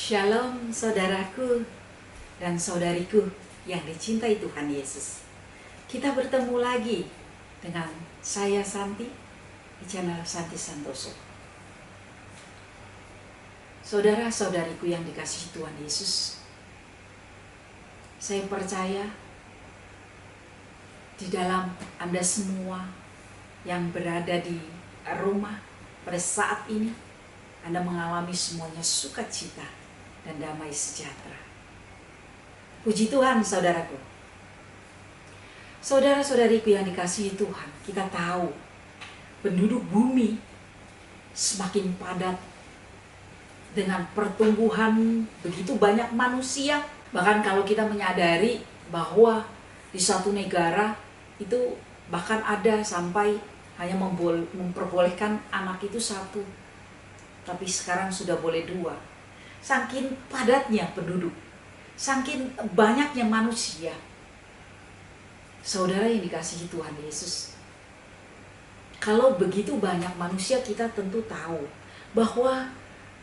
Shalom saudaraku dan saudariku yang dicintai Tuhan Yesus. Kita bertemu lagi dengan saya Santi di channel Santi Santoso. Saudara-saudariku yang dikasihi Tuhan Yesus, saya percaya di dalam Anda semua yang berada di rumah pada saat ini, Anda mengalami semuanya sukacita dan damai sejahtera. Puji Tuhan saudaraku. Saudara-saudariku yang dikasihi Tuhan, kita tahu penduduk bumi semakin padat dengan pertumbuhan begitu banyak manusia. Bahkan kalau kita menyadari bahwa di suatu negara itu bahkan ada sampai hanya memperbolehkan anak itu satu, tapi sekarang sudah boleh dua. Saking padatnya penduduk, saking banyaknya manusia. Saudara yang dikasihi Tuhan Yesus, kalau begitu banyak manusia, kita tentu tahu bahwa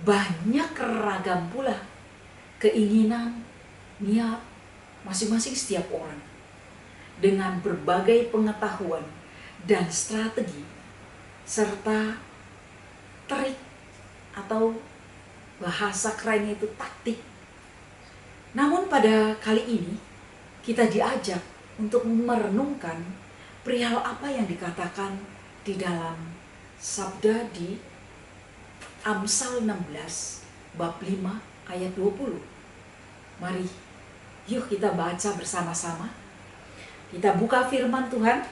banyak ragam pula keinginan, niat masing-masing setiap orang, dengan berbagai pengetahuan dan strategi serta trik atau bahasa kerennya itu taktik. Namun pada kali ini kita diajak untuk merenungkan perihal apa yang dikatakan di dalam sabda di Amsal 16 bab 5 ayat 20. Mari yuk kita baca bersama-sama. Kita buka firman Tuhan.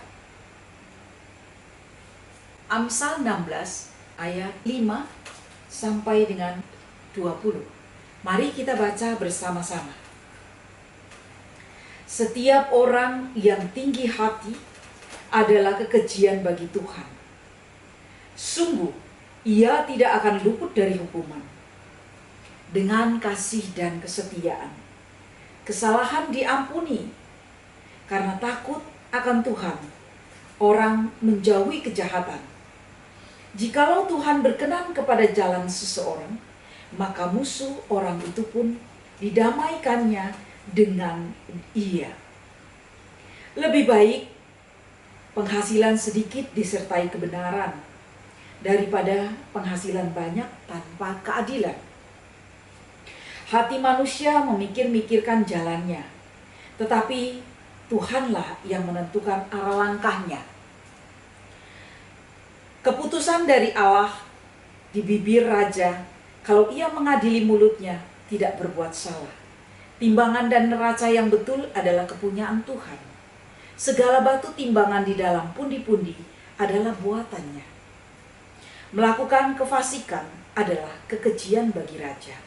Amsal 16 ayat 5 sampai dengan 20. Mari kita baca bersama-sama. Setiap orang yang tinggi hati adalah kekejian bagi Tuhan. Sungguh, ia tidak akan luput dari hukuman. Dengan kasih dan kesetiaan, kesalahan diampuni. Karena takut akan Tuhan, orang menjauhi kejahatan. Jikalau Tuhan berkenan kepada jalan seseorang, maka musuh orang itu pun didamaikannya dengan ia. Lebih baik penghasilan sedikit disertai kebenaran daripada penghasilan banyak tanpa keadilan. Hati manusia memikir-mikirkan jalannya, tetapi Tuhanlah yang menentukan arah langkahnya. Keputusan dari Allah di bibir raja, kalau ia mengadili mulutnya tidak berbuat salah. Timbangan dan neraca yang betul adalah kepunyaan Tuhan. Segala batu timbangan di dalam pundi-pundi adalah buatannya. Melakukan kefasikan adalah kekejian bagi raja,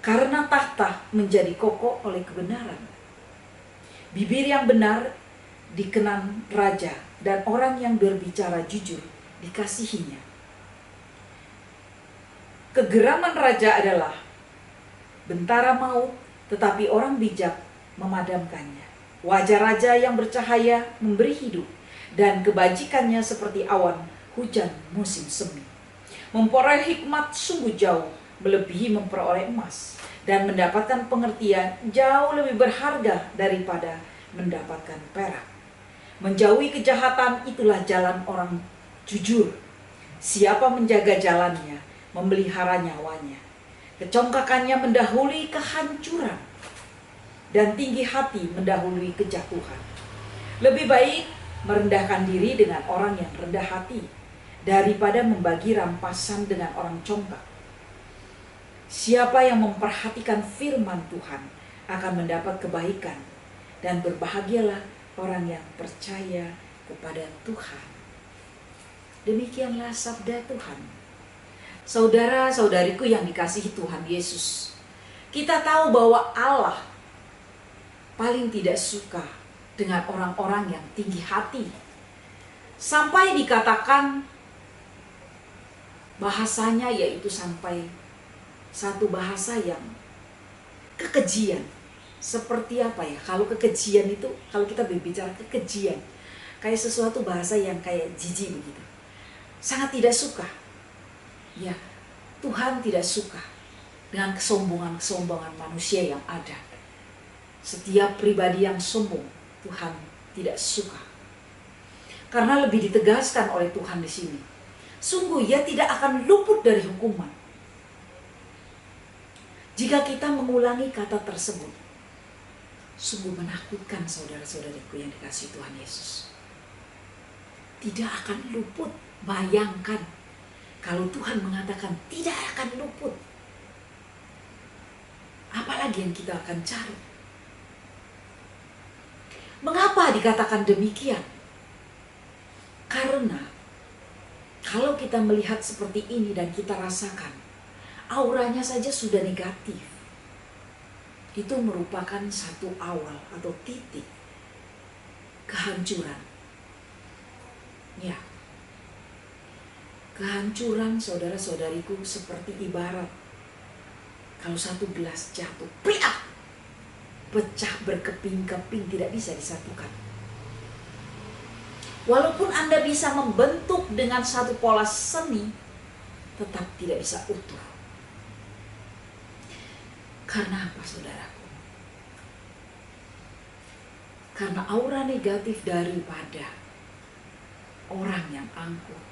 karena tahta menjadi kokoh oleh kebenaran. Bibir yang benar dikenan raja, dan orang yang berbicara jujur dikasihinya. Kegeraman raja adalah bentara maut, tetapi orang bijak memadamkannya. Wajah raja yang bercahaya memberi hidup, dan kebajikannya seperti awan hujan musim semi. Memperoleh hikmat sungguh jauh melebihi memperoleh emas, dan mendapatkan pengertian jauh lebih berharga daripada mendapatkan perak. Menjauhi kejahatan itulah jalan orang jujur. Siapa menjaga jalannya, memelihara nyawanya. Kecongkakannya mendahului kehancuran, dan tinggi hati mendahului kejatuhan. Lebih baik merendahkan diri dengan orang yang rendah hati, daripada membagi rampasan dengan orang congkak. Siapa yang memperhatikan firman Tuhan akan mendapat kebaikan, dan berbahagialah orang yang percaya kepada Tuhan. Demikianlah sabda Tuhan. Saudara-saudariku yang dikasihi Tuhan Yesus, kita tahu bahwa Allah paling tidak suka dengan orang-orang yang tinggi hati. Sampai dikatakan bahasanya yaitu sampai satu bahasa yang kekejian. Seperti apa ya? Kalau kekejian itu, kalau kita berbicara kekejian, kayak sesuatu bahasa yang kayak jijik begitu. Sangat tidak suka. Ya, Tuhan tidak suka dengan kesombongan-kesombongan manusia yang ada. Setiap pribadi yang sombong Tuhan tidak suka. Karena lebih ditegaskan oleh Tuhan di sini, sungguh ia tidak akan luput dari hukuman jika kita mengulangi kata tersebut. Sungguh menakutkan saudara-saudariku yang dikasihi Tuhan Yesus. Tidak akan luput. Bayangkan kalau Tuhan mengatakan tidak akan luput. Apalagi yang kita akan cari? Mengapa dikatakan demikian? Karena kalau kita melihat seperti ini dan kita rasakan, auranya saja sudah negatif. Itu merupakan satu awal atau titik kehancuran. Ya, kehancuran saudara-saudariku seperti ibarat kalau satu gelas jatuh, pecah berkeping-keping, tidak bisa disatukan. Walaupun Anda bisa membentuk dengan satu pola seni, tetap tidak bisa utuh. Karena apa, saudaraku? Karena aura negatif daripada orang yang angkuh,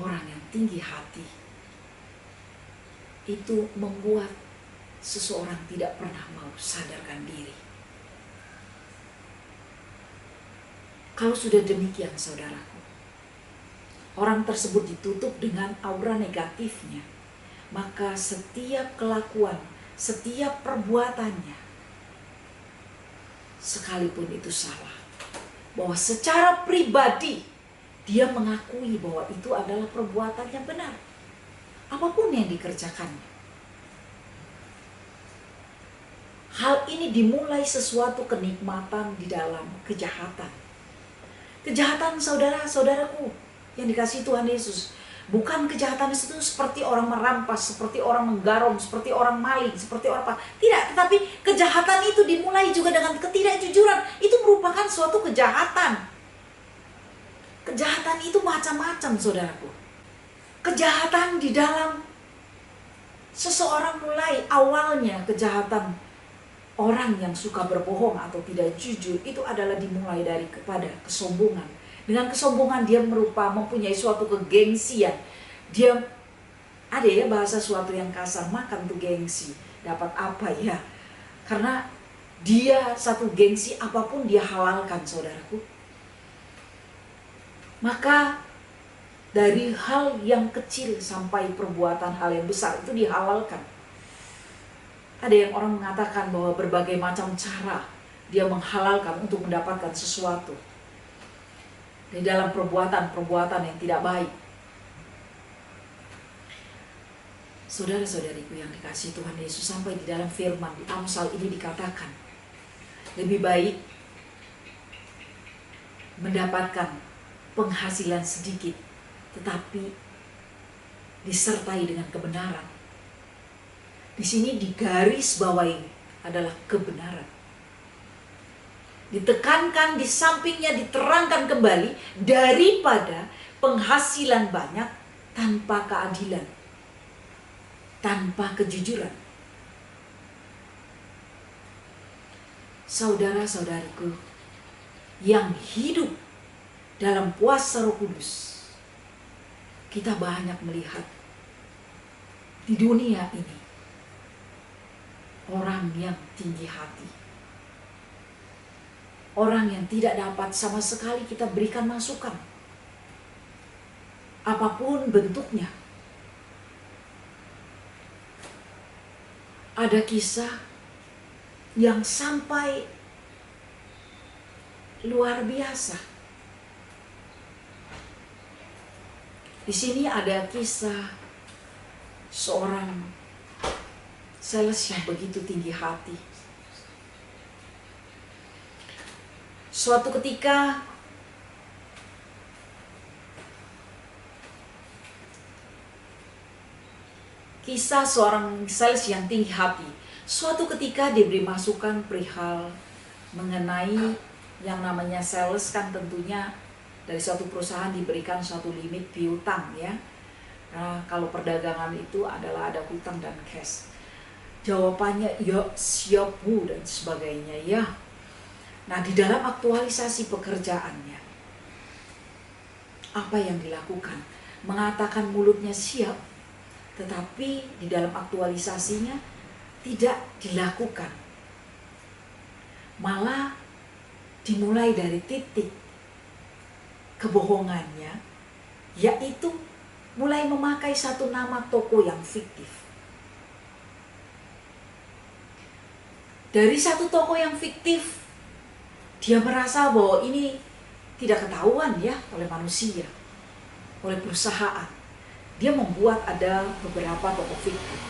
orang yang tinggi hati, itu membuat seseorang tidak pernah mau sadarkan diri. Kalau sudah demikian, saudaraku, orang tersebut ditutup dengan aura negatifnya, maka setiap kelakuan, setiap perbuatannya, sekalipun itu salah, bahwa secara pribadi dia mengakui bahwa itu adalah perbuatan yang benar, apapun yang dikerjakannya. Hal ini dimulai sesuatu kenikmatan di dalam kejahatan. Kejahatan saudara-saudaraku yang dikasihi Tuhan Yesus, bukan kejahatan itu seperti orang merampas, seperti orang menggarong, seperti orang maling, seperti orang apa. Tidak, tetapi kejahatan itu dimulai juga dengan ketidakjujuran. Itu merupakan suatu kejahatan. Kejahatan itu macam-macam, saudaraku. Kejahatan di dalam seseorang mulai awalnya kejahatan. Orang yang suka berbohong atau tidak jujur itu adalah dimulai dari kepada kesombongan. Dengan kesombongan dia mempunyai suatu kegengsian. Dia ada ya bahasa suatu yang kasar, makan tuh gengsi. Dapat apa ya? Karena dia satu gengsi apapun dia halalkan, saudaraku. Maka dari hal yang kecil sampai perbuatan hal yang besar itu dihalalkan. Ada yang orang mengatakan bahwa berbagai macam cara dia menghalalkan untuk mendapatkan sesuatu di dalam perbuatan-perbuatan yang tidak baik. Saudara-saudariku yang dikasihi Tuhan Yesus, sampai di dalam firman di Amsal ini dikatakan, lebih baik mendapatkan penghasilan sedikit tetapi disertai dengan kebenaran. Di sini digaris bawahi adalah kebenaran. Ditekankan di sampingnya, diterangkan kembali, daripada penghasilan banyak tanpa keadilan, tanpa kejujuran. Saudara-saudariku yang hidup dalam kuasa Roh Kudus, kita banyak melihat di dunia ini orang yang tinggi hati, orang yang tidak dapat sama sekali kita berikan masukan, apapun bentuknya. Ada kisah yang sampai luar biasa. Di sini ada kisah seorang sales yang begitu tinggi hati. Suatu ketika kisah seorang sales yang tinggi hati. Suatu ketika diberi masukan perihal mengenai yang namanya sales, kan tentunya dari suatu perusahaan diberikan suatu limit piutang ya. Nah, kalau perdagangan itu adalah ada hutang dan cash. Jawabannya ya siap Bu dan sebagainya ya. Nah, di dalam aktualisasi pekerjaannya, apa yang dilakukan? Mengatakan mulutnya siap, tetapi di dalam aktualisasinya tidak dilakukan. Malah dimulai dari titik kebohongannya, yaitu mulai memakai satu nama toko yang fiktif. Dari satu toko yang fiktif, dia merasa bahwa ini tidak ketahuan ya oleh manusia, oleh perusahaan. Dia membuat ada beberapa toko fiktif.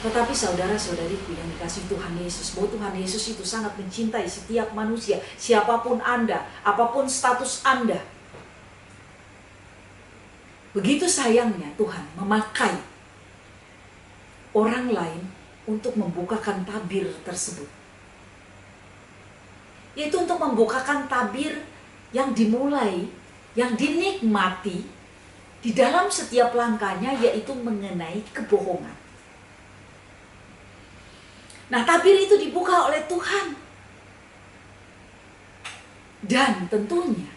Tetapi saudara-saudariku yang dikasihi Tuhan Yesus, bahwa Tuhan Yesus itu sangat mencintai setiap manusia, siapapun Anda, apapun status Anda. Begitu sayangnya Tuhan memakai orang lain untuk membukakan tabir tersebut. Yaitu untuk membukakan tabir yang dimulai, yang dinikmati di dalam setiap langkahnya, yaitu mengenai kebohongan. Nah, tabir itu dibuka oleh Tuhan. Dan tentunya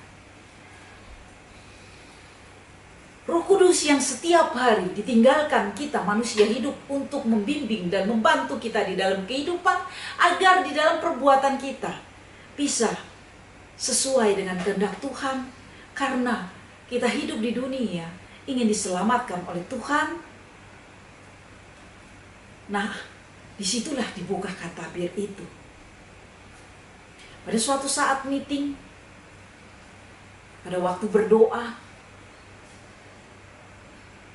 Roh Kudus yang setiap hari ditinggalkan kita manusia hidup untuk membimbing dan membantu kita di dalam kehidupan, agar di dalam perbuatan kita bisa sesuai dengan kehendak Tuhan, karena kita hidup di dunia ingin diselamatkan oleh Tuhan. Nah, disitulah dibukakan tabir itu. Pada suatu saat meeting, pada waktu berdoa,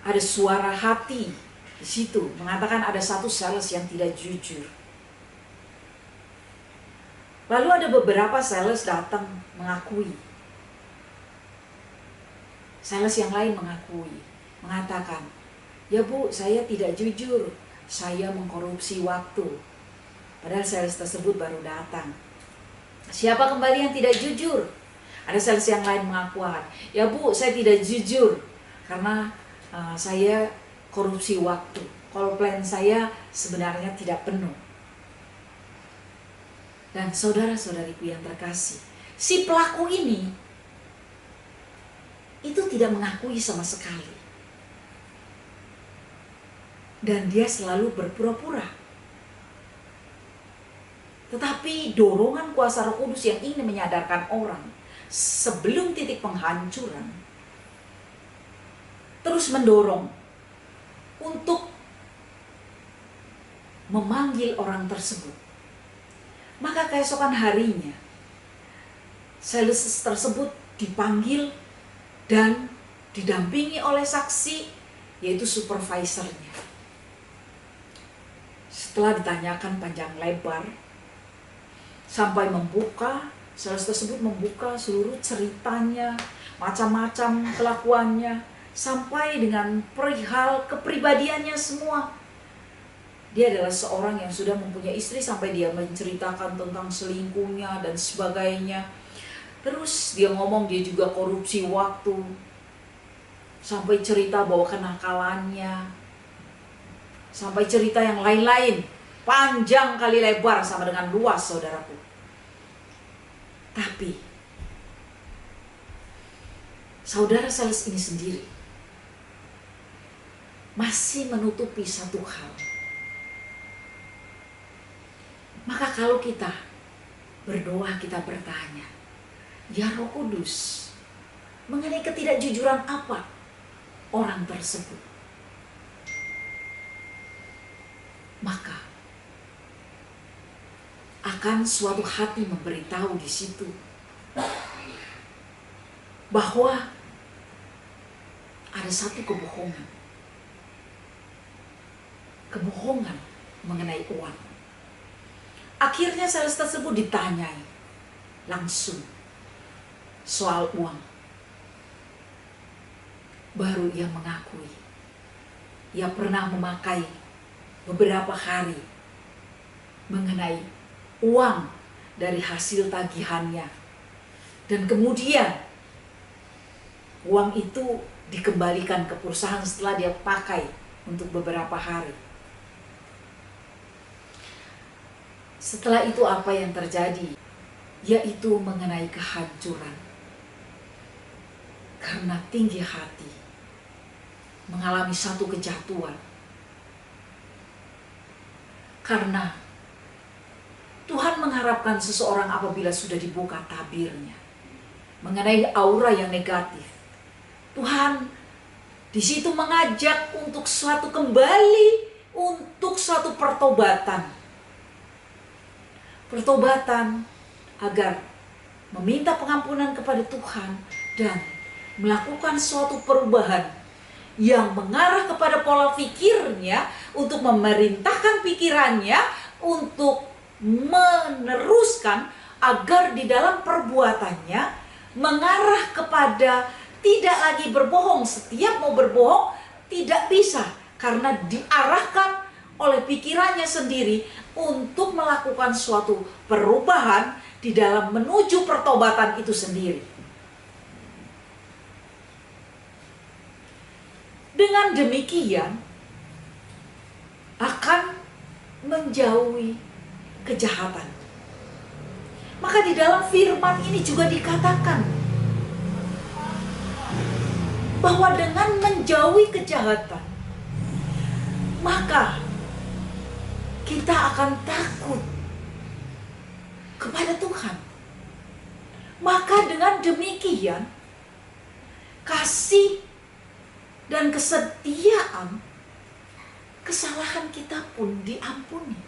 ada suara hati di situ mengatakan ada satu sales yang tidak jujur. Lalu ada beberapa sales datang mengakui. Sales yang lain mengatakan, ya Bu, saya tidak jujur, saya mengkorupsi waktu. Padahal sales tersebut baru datang. Siapa kembali yang tidak jujur? Ada sales yang lain mengakukan, ya Bu, saya tidak jujur karena saya korupsi waktu. Call plan saya sebenarnya tidak penuh. Dan saudara-saudariku yang terkasih, si pelaku ini itu tidak mengakui sama sekali. Dan dia selalu berpura-pura. Tetapi dorongan kuasa Roh Kudus yang ingin menyadarkan orang sebelum titik penghancuran terus mendorong untuk memanggil orang tersebut. Maka keesokan harinya sales tersebut dipanggil dan didampingi oleh saksi, yaitu supervisornya. Setelah ditanyakan panjang lebar sampai membuka, sales tersebut membuka seluruh ceritanya, macam-macam kelakuannya, sampai dengan perihal kepribadiannya semua. Dia adalah seorang yang sudah mempunyai istri, sampai dia menceritakan tentang selingkuhnya dan sebagainya. Terus dia ngomong dia juga korupsi waktu, sampai cerita bahwa kenakalannya, sampai cerita yang lain-lain, panjang kali lebar sama dengan luas, saudaraku. Tapi saudara sales ini sendiri masih menutupi satu hal. Maka kalau kita berdoa, kita bertanya, ya Roh Kudus, mengenai ketidakjujuran apa orang tersebut? Maka akan suatu hati memberitahu di situ bahwa ada satu kebohongan. Kebohongan mengenai uang. Akhirnya sales tersebut ditanyai langsung soal uang. Baru ia mengakui ia pernah memakai beberapa hari mengenai uang dari hasil tagihannya. Dan kemudian uang itu dikembalikan ke perusahaan setelah dia pakai untuk beberapa hari. Setelah itu apa yang terjadi? Yaitu mengenai kehancuran. Karena tinggi hati, mengalami satu kejatuhan. Karena Tuhan mengharapkan seseorang apabila sudah dibuka tabirnya mengenai aura yang negatif, Tuhan di situ mengajak untuk suatu kembali, untuk suatu pertobatan. Pertobatan agar meminta pengampunan kepada Tuhan dan melakukan suatu perubahan yang mengarah kepada pola pikirnya, untuk memerintahkan pikirannya untuk meneruskan agar di dalam perbuatannya mengarah kepada tidak lagi berbohong. Setiap mau berbohong tidak bisa, karena diarahkan oleh pikirannya sendiri untuk melakukan suatu perubahan di dalam menuju pertobatan itu sendiri. Dengan demikian akan menjauhi kejahatan. Maka di dalam firman ini juga dikatakan bahwa dengan menjauhi kejahatan, maka kita akan takut kepada Tuhan. Maka dengan demikian, kasih dan kesetiaan, kesalahan kita pun diampuni.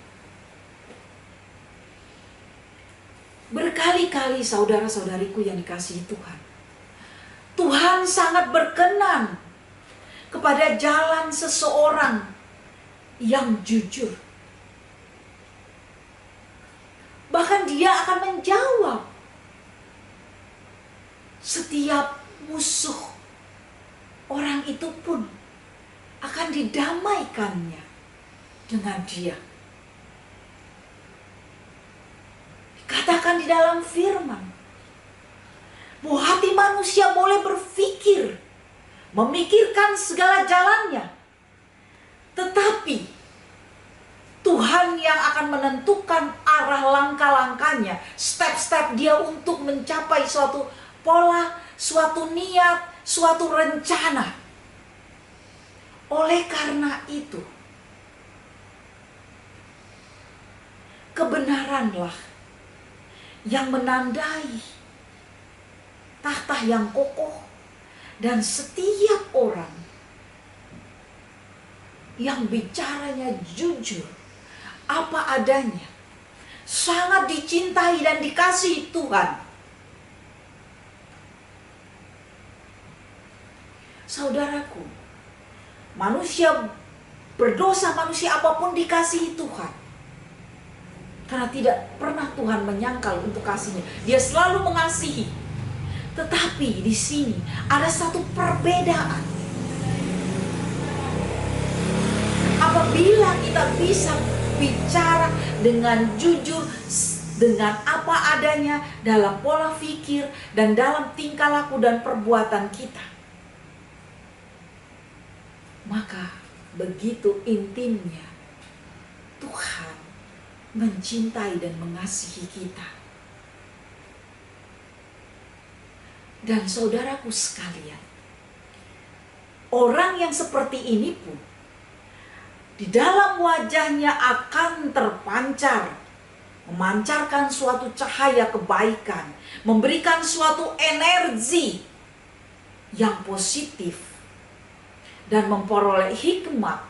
Berkali-kali saudara-saudariku yang dikasihi Tuhan, Tuhan sangat berkenan kepada jalan seseorang yang jujur. Bahkan dia akan menjawab setiap musuh orang itu pun akan didamaikannya dengan dia. Dikatakan di dalam firman bahwa hati manusia boleh berpikir, memikirkan segala jalannya, tetapi Tuhan yang akan menentukan arah langkah-langkahnya, step-step dia untuk mencapai suatu pola, suatu niat, suatu rencana. Oleh karena itu, kebenaranlah yang menandai tahta yang kokoh, dan setiap orang yang bicaranya jujur apa adanya sangat dicintai dan dikasihi Tuhan. Saudaraku, manusia berdosa, manusia apapun dikasihi Tuhan. Karena tidak pernah Tuhan menyangkal untuk kasihnya. Dia selalu mengasihi. Tetapi di sini ada satu perbedaan. Apabila kita bisa bicara dengan jujur, dengan apa adanya dalam pola pikir dan dalam tingkah laku dan perbuatan kita, maka begitu intimnya Tuhan mencintai dan mengasihi kita. Dan saudaraku sekalian, orang yang seperti ini pun di dalam wajahnya akan terpancar, memancarkan suatu cahaya kebaikan, memberikan suatu energi yang positif, dan memperoleh hikmat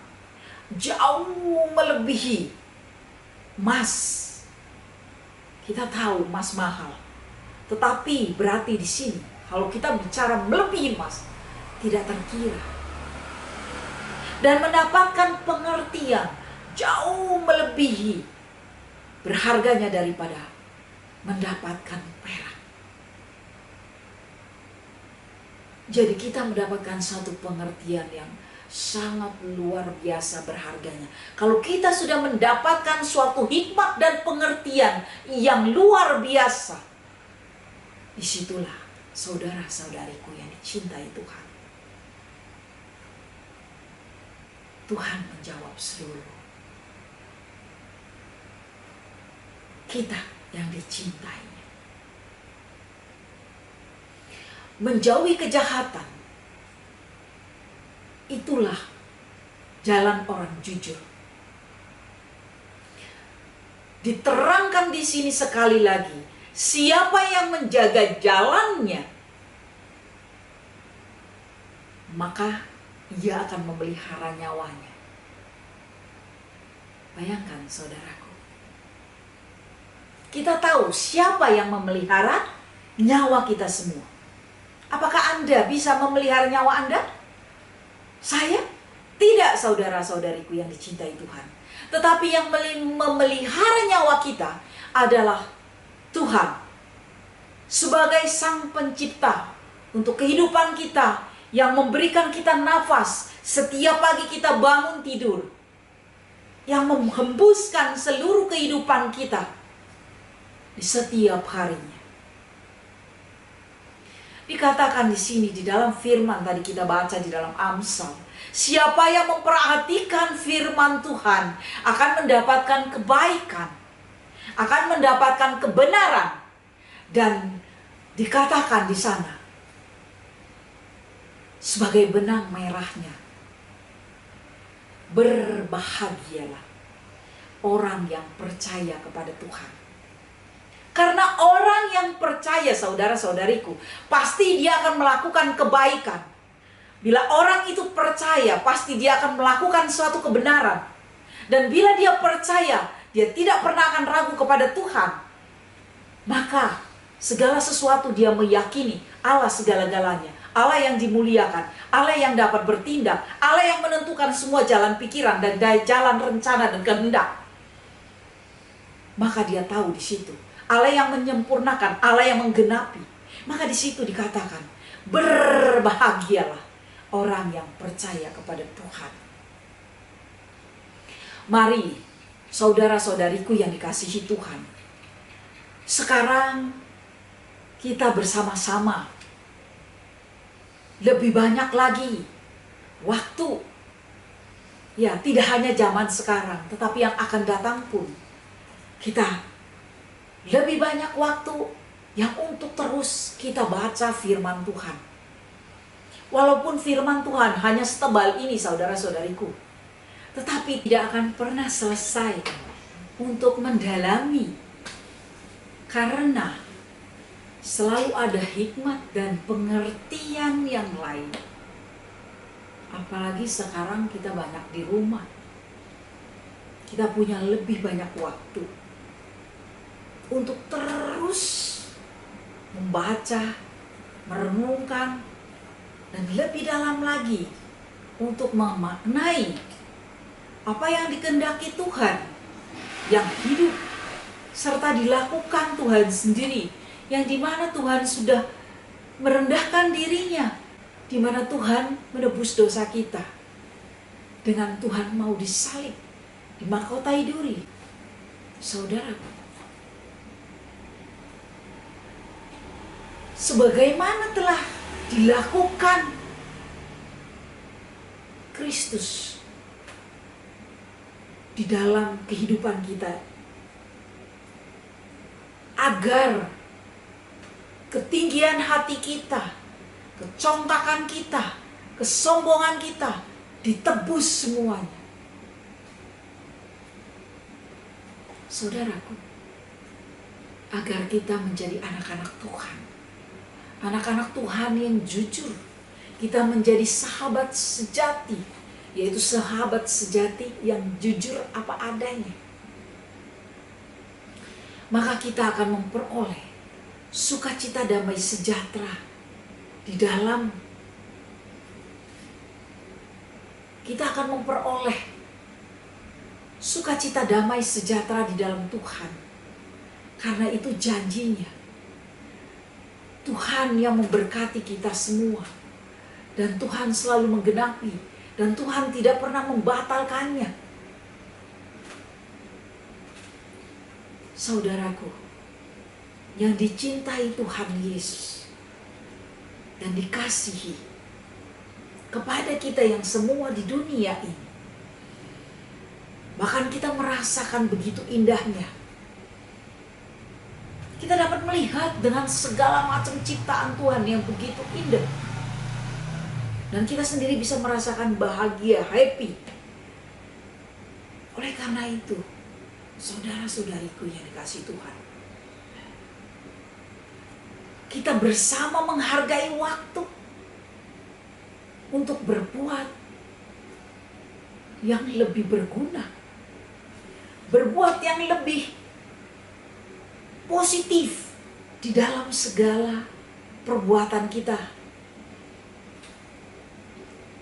jauh melebihi emas. Kita tahu emas mahal, tetapi berarti di sini kalau kita bicara melebihi emas, tidak terkira. Dan mendapatkan pengertian jauh melebihi berharganya daripada mendapatkan perak. Jadi kita mendapatkan satu pengertian yang sangat luar biasa berharganya. Kalau kita sudah mendapatkan suatu hikmat dan pengertian yang luar biasa, disitulah saudara-saudariku yang dicintai Tuhan, Tuhan menjawab seluruh. Kita yang dicintainya. Menjauhi kejahatan, itulah jalan orang jujur. Diterangkan di sini sekali lagi, siapa yang menjaga jalannya, maka ia akan memelihara nyawanya. Bayangkan saudaraku, kita tahu siapa yang memelihara nyawa kita semua. Apakah Anda bisa memelihara nyawa Anda? Saya? Tidak, saudara-saudariku yang dicintai Tuhan. Tetapi yang memelihara nyawa kita adalah Tuhan. Sebagai Sang Pencipta untuk kehidupan kita, yang memberikan kita nafas setiap pagi kita bangun tidur, yang menghembuskan seluruh kehidupan kita di setiap harinya. Dikatakan di sini di dalam firman tadi kita baca di dalam Amsal, siapa yang memperhatikan firman Tuhan akan mendapatkan kebaikan, akan mendapatkan kebenaran, dan dikatakan di sana sebagai benang merahnya, berbahagialah orang yang percaya kepada Tuhan. Karena orang yang percaya, saudara-saudariku, pasti dia akan melakukan kebaikan. Bila orang itu percaya, pasti dia akan melakukan suatu kebenaran. Dan bila dia percaya, dia tidak pernah akan ragu kepada Tuhan. Maka segala sesuatu dia meyakini Allah segala-galanya. Allah yang dimuliakan, Allah yang dapat bertindak, Allah yang menentukan semua jalan pikiran dan jalan rencana dan kehendak. Maka dia tahu di situ Allah yang menyempurnakan, Allah yang menggenapi. Maka di situ dikatakan, berbahagialah orang yang percaya kepada Tuhan. Mari, saudara-saudariku yang dikasihi Tuhan, sekarang kita bersama-sama lebih banyak lagi waktu. Ya, tidak hanya zaman sekarang, tetapi yang akan datang pun. Kita lebih banyak waktu yang untuk terus kita baca firman Tuhan. Walaupun firman Tuhan hanya setebal ini, saudara-saudariku, tetapi tidak akan pernah selesai untuk mendalami. Karena selalu ada hikmat dan pengertian yang lain. Apalagi sekarang kita banyak di rumah. Kita punya lebih banyak waktu untuk terus membaca, merenungkan, dan lebih dalam lagi untuk memaknai apa yang dikehendaki Tuhan, yang hidup serta dilakukan Tuhan sendiri, yang dimana Tuhan sudah merendahkan dirinya, dimana Tuhan menebus dosa kita, dengan Tuhan mau disalib, dimahkotai duri. Saudara, sebagaimana telah dilakukan Kristus di dalam kehidupan kita, agar ketinggian hati kita, kecongkakan kita, kesombongan kita ditebus semuanya. Saudaraku, agar kita menjadi anak-anak Tuhan, anak-anak Tuhan yang jujur, kita menjadi sahabat sejati, yaitu sahabat sejati yang jujur apa adanya. Maka kita akan memperoleh sukacita damai sejahtera di dalam. Kita akan memperoleh sukacita damai sejahtera di dalam Tuhan. Karena itu janjinya. Tuhan yang memberkati kita semua. Dan Tuhan selalu menggenapi. Dan Tuhan tidak pernah membatalkannya. Saudaraku, yang dicintai Tuhan Yesus dan dikasihi, kepada kita yang semua di dunia ini, Bahkan kita merasakan begitu indahnya. Kita dapat melihat dengan segala macam ciptaan Tuhan yang begitu indah. Dan kita sendiri bisa merasakan bahagia, happy. Oleh karena itu, saudara-saudariku yang dikasihi Tuhan, kita bersama menghargai waktu untuk berbuat yang lebih berguna, berbuat yang lebih positif di dalam segala perbuatan kita.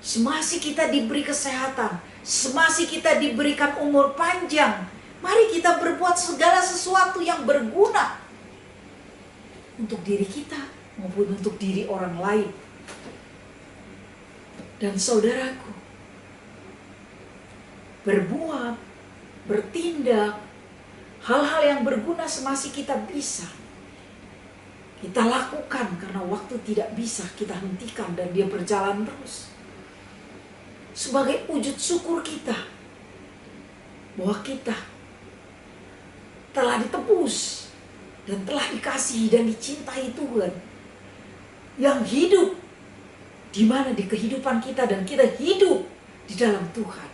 Semasih kita diberi kesehatan, semasih kita diberikan umur panjang, mari kita berbuat segala sesuatu yang berguna untuk diri kita maupun untuk diri orang lain. Dan saudaraku, berbuat, bertindak, hal-hal yang berguna semasih kita bisa. Kita lakukan karena waktu tidak bisa kita hentikan dan dia berjalan terus. Sebagai wujud syukur kita bahwa kita telah ditebus dan telah dikasihi dan dicintai Tuhan yang hidup, di mana di kehidupan kita dan kita hidup di dalam Tuhan.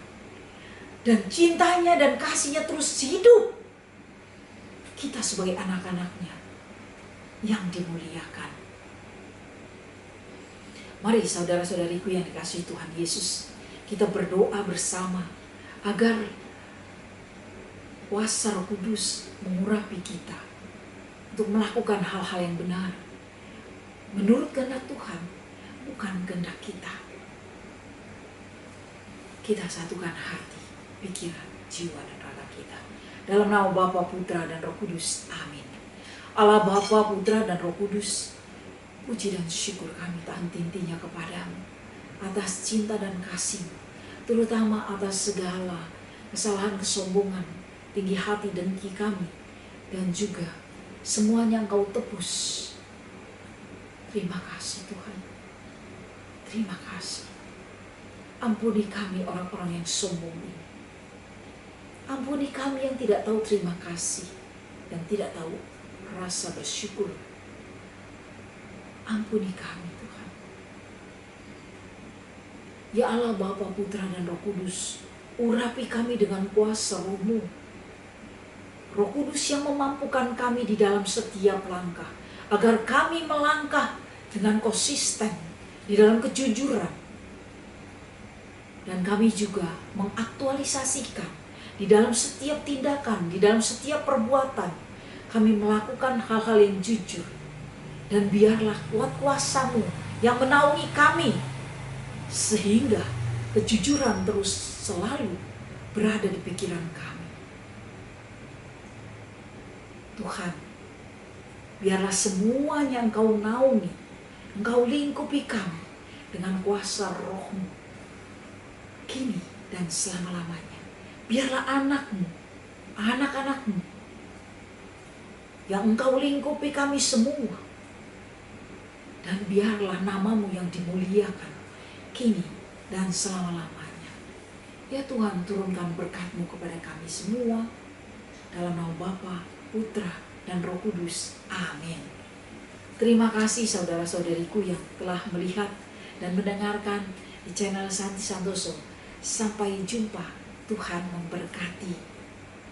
Dan cintanya dan kasihnya terus hidup. Kita sebagai anak-anaknya yang dimuliakan. Mari saudara-saudariku yang dikasihi Tuhan Yesus, kita berdoa bersama agar kuasa Roh Kudus mengurapi kita untuk melakukan hal-hal yang benar menurut kehendak Tuhan, bukan kehendak kita. Kita satukan hati, pikiran, jiwa, dan raga kita dalam nama Bapa, Putra, dan Roh Kudus. Amin. Allah Bapa, Putra, dan Roh Kudus, puji dan syukur kami tak henti-hentinya kepadamu atas cinta dan kasih, terutama atas segala kesalahan, kesombongan, tinggi hati, dengki kami, dan juga semuanya Engkau tebus. Terima kasih Tuhan. Terima kasih. Ampuni kami orang-orang yang sombong ini. Ampuni kami yang tidak tahu terima kasih dan tidak tahu rasa bersyukur. Ampuni kami Tuhan. Ya Allah, Bapa, Putra, dan Roh Kudus, urapi kami dengan kuasa Roh-Mu. Roh Kudus yang memampukan kami di dalam setiap langkah, agar kami melangkah dengan konsisten di dalam kejujuran. Dan kami juga mengaktualisasikan di dalam setiap tindakan, di dalam setiap perbuatan, kami melakukan hal-hal yang jujur. Dan biarlah kuat kuasa-Mu yang menaungi kami, sehingga kejujuran terus selalu berada di pikiran kami. Tuhan, biarlah semuanya Engkau naungi, Engkau lingkupi kami dengan kuasa Roh-Mu, kini dan selama-lamanya. Biarlah anak-Mu, anak-anak-Mu, yang Engkau lingkupi kami semua. Dan biarlah nama-Mu yang dimuliakan, kini dan selama-lamanya. Ya Tuhan, turunkan berkat-Mu kepada kami semua, dalam nama Bapa, Putra, dan Roh Kudus. Amin. Terima kasih saudara-saudariku yang telah melihat dan mendengarkan di channel Santi Santoso. Sampai jumpa. Tuhan memberkati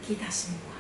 kita semua.